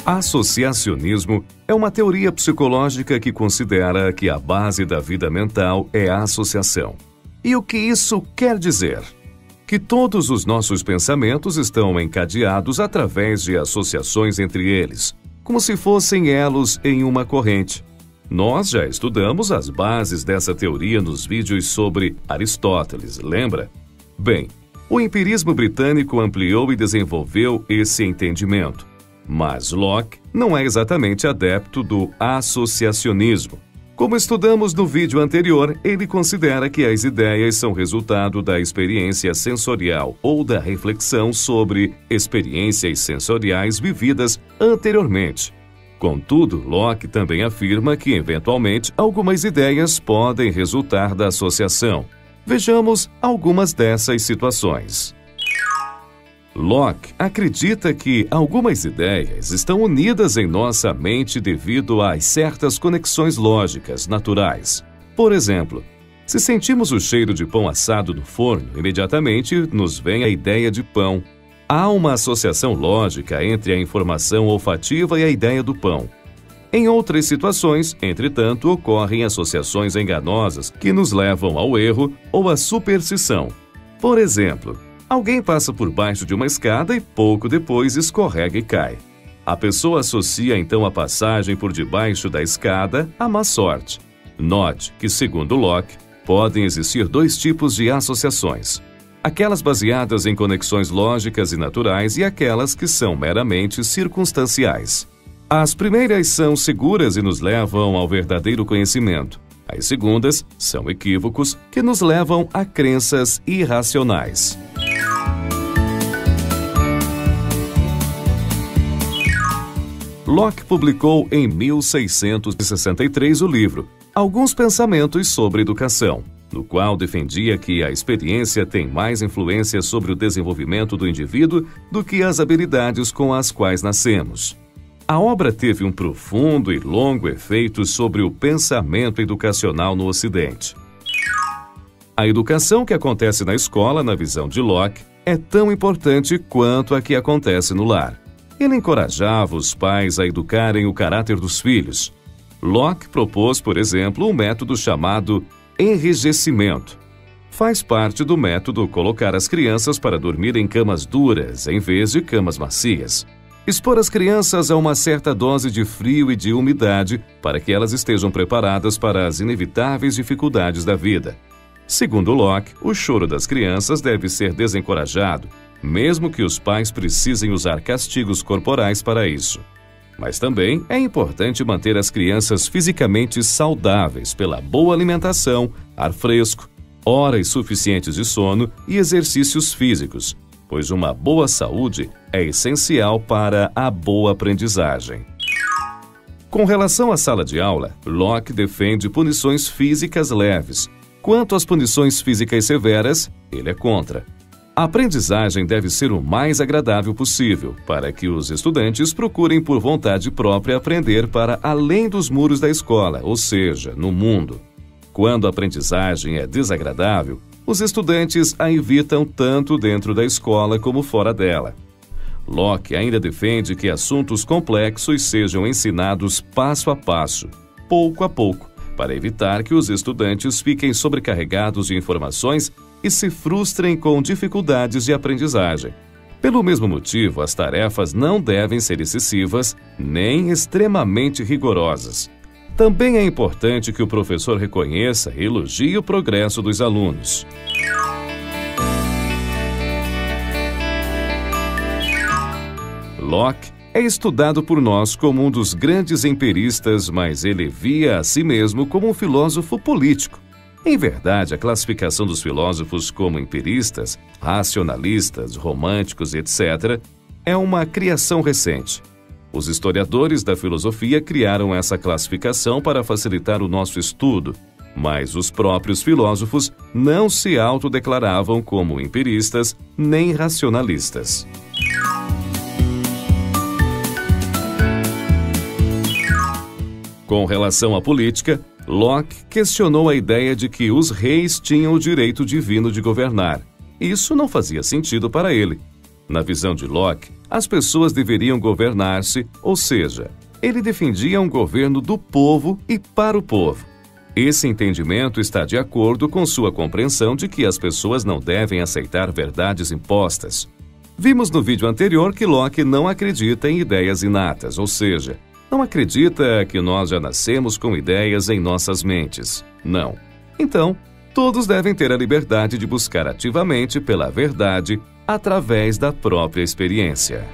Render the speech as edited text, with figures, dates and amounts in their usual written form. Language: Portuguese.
Associacionismo é uma teoria psicológica que considera que a base da vida mental é a associação. E o que isso quer dizer? Que todos os nossos pensamentos estão encadeados através de associações entre eles, como se fossem elos em uma corrente. Nós já estudamos as bases dessa teoria nos vídeos sobre Aristóteles, lembra? Bem, o empirismo britânico ampliou e desenvolveu esse entendimento. Mas Locke não é exatamente adepto do associacionismo. Como estudamos no vídeo anterior, ele considera que as ideias são resultado da experiência sensorial ou da reflexão sobre experiências sensoriais vividas anteriormente. Contudo, Locke também afirma que, eventualmente, algumas ideias podem resultar da associação. Vejamos algumas dessas situações. Locke acredita que algumas ideias estão unidas em nossa mente devido a certas conexões lógicas naturais. Por exemplo, se sentimos o cheiro de pão assado no forno, imediatamente nos vem a ideia de pão. Há uma associação lógica entre a informação olfativa e a ideia do pão. Em outras situações, entretanto, ocorrem associações enganosas que nos levam ao erro ou à superstição. Por exemplo, alguém passa por baixo de uma escada e pouco depois escorrega e cai. A pessoa associa então a passagem por debaixo da escada à má sorte. Note que, segundo Locke, podem existir dois tipos de associações: aquelas baseadas em conexões lógicas e naturais e aquelas que são meramente circunstanciais. As primeiras são seguras e nos levam ao verdadeiro conhecimento. As segundas são equívocos que nos levam a crenças irracionais. Locke publicou em 1663 o livro Alguns Pensamentos sobre Educação, no qual defendia que a experiência tem mais influência sobre o desenvolvimento do indivíduo do que as habilidades com as quais nascemos. A obra teve um profundo e longo efeito sobre o pensamento educacional no Ocidente. A educação que acontece na escola, na visão de Locke, é tão importante quanto a que acontece no lar. Ele encorajava os pais a educarem o caráter dos filhos. Locke propôs, por exemplo, um método chamado enrijecimento. Faz parte do método colocar as crianças para dormir em camas duras, em vez de camas macias. Expor as crianças a uma certa dose de frio e de umidade para que elas estejam preparadas para as inevitáveis dificuldades da vida. Segundo Locke, o choro das crianças deve ser desencorajado, mesmo que os pais precisem usar castigos corporais para isso. Mas também é importante manter as crianças fisicamente saudáveis pela boa alimentação, ar fresco, horas suficientes de sono e exercícios físicos, pois uma boa saúde é essencial para a boa aprendizagem. Com relação à sala de aula, Locke defende punições físicas leves. Quanto às punições físicas severas, ele é contra. A aprendizagem deve ser o mais agradável possível, para que os estudantes procurem por vontade própria aprender para além dos muros da escola, ou seja, no mundo. Quando a aprendizagem é desagradável, os estudantes a evitam tanto dentro da escola como fora dela. Locke ainda defende que assuntos complexos sejam ensinados passo a passo, pouco a pouco, para evitar que os estudantes fiquem sobrecarregados de informações e se frustrem com dificuldades de aprendizagem. Pelo mesmo motivo, as tarefas não devem ser excessivas nem extremamente rigorosas. Também é importante que o professor reconheça e elogie o progresso dos alunos. Locke é estudado por nós como um dos grandes empiristas, mas ele via a si mesmo como um filósofo político. Em verdade, a classificação dos filósofos como empiristas, racionalistas, românticos, etc., é uma criação recente. Os historiadores da filosofia criaram essa classificação para facilitar o nosso estudo, mas os próprios filósofos não se autodeclaravam como empiristas nem racionalistas. Com relação à política, Locke questionou a ideia de que os reis tinham o direito divino de governar. Isso não fazia sentido para ele. Na visão de Locke, as pessoas deveriam governar-se, ou seja, ele defendia um governo do povo e para o povo. Esse entendimento está de acordo com sua compreensão de que as pessoas não devem aceitar verdades impostas. Vimos no vídeo anterior que Locke não acredita em ideias inatas, ou seja, não acredita que nós já nascemos com ideias em nossas mentes. Não. Então, todos devem ter a liberdade de buscar ativamente pela verdade através da própria experiência.